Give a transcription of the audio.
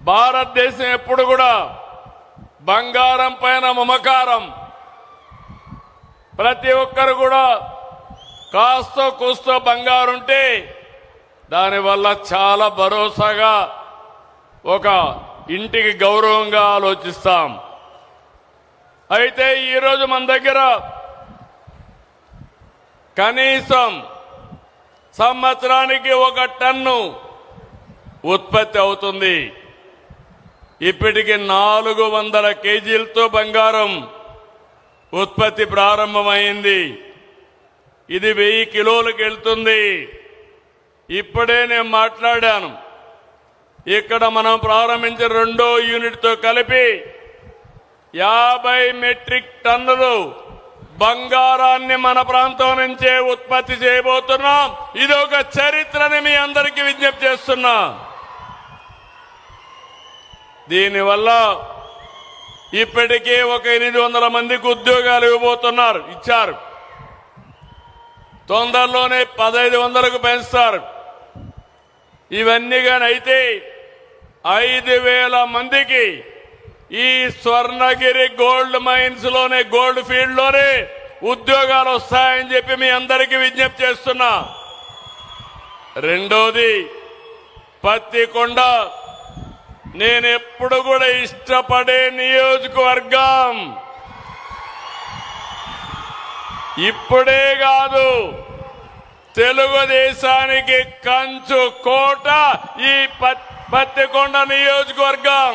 భారతదేశం ఎప్పుడు కూడా బంగారం పైన మమకారం. ప్రతి ఒక్కరు కూడా కాస్తో కూస్తో బంగారు ఉంటే దానివల్ల చాలా భరోసాగా ఒక ఇంటికి గౌరవంగా ఆలోచిస్తాం. అయితే ఈరోజు మన దగ్గర కనీసం సంవత్సరానికి 1 టన్ను ఉత్పత్తి అవుతుంది. ఇప్పటికి 400 కేజీలతో బంగారం ఉత్పత్తి ప్రారంభమైంది. ఇది 1000 కిలోలకు వెళ్తుంది. ఇప్పుడే నేను మాట్లాడాను. ఇక్కడ మనం ప్రారంభించిన 2వ యూనిట్తో కలిపి 50 మెట్రిక్ టన్నులు బంగారాన్ని మన ప్రాంతం నుంచే ఉత్పత్తి చేయబోతున్నాం. ఇది ఒక చరిత్రని మీ అందరికీ విజ్ఞప్తి చేస్తున్నా. దీనివల్ల ఇప్పటికే ఒక 800 మందికి ఉద్యోగాలు ఇచ్చారు. తొందరలోనే 1500కు పెంచుతారు. ఇవన్నీ కానీ అయితే 5000 మందికి ఈ స్వర్ణగిరి గోల్డ్ మైన్స్ లోనే, గోల్డ్ ఫీల్డ్ లోనే ఉద్యోగాలు వస్తాయని చెప్పి మీ అందరికీ విజ్ఞప్తి చేస్తున్నా. రెండోది, పత్తికొండ నేనెప్పుడు కూడా ఇష్టపడే నియోజకవర్గం. ఇప్పుడే కాదు, తెలుగుదేశానికి కంచు కోట ఈ పత్తికొండ నియోజకవర్గం.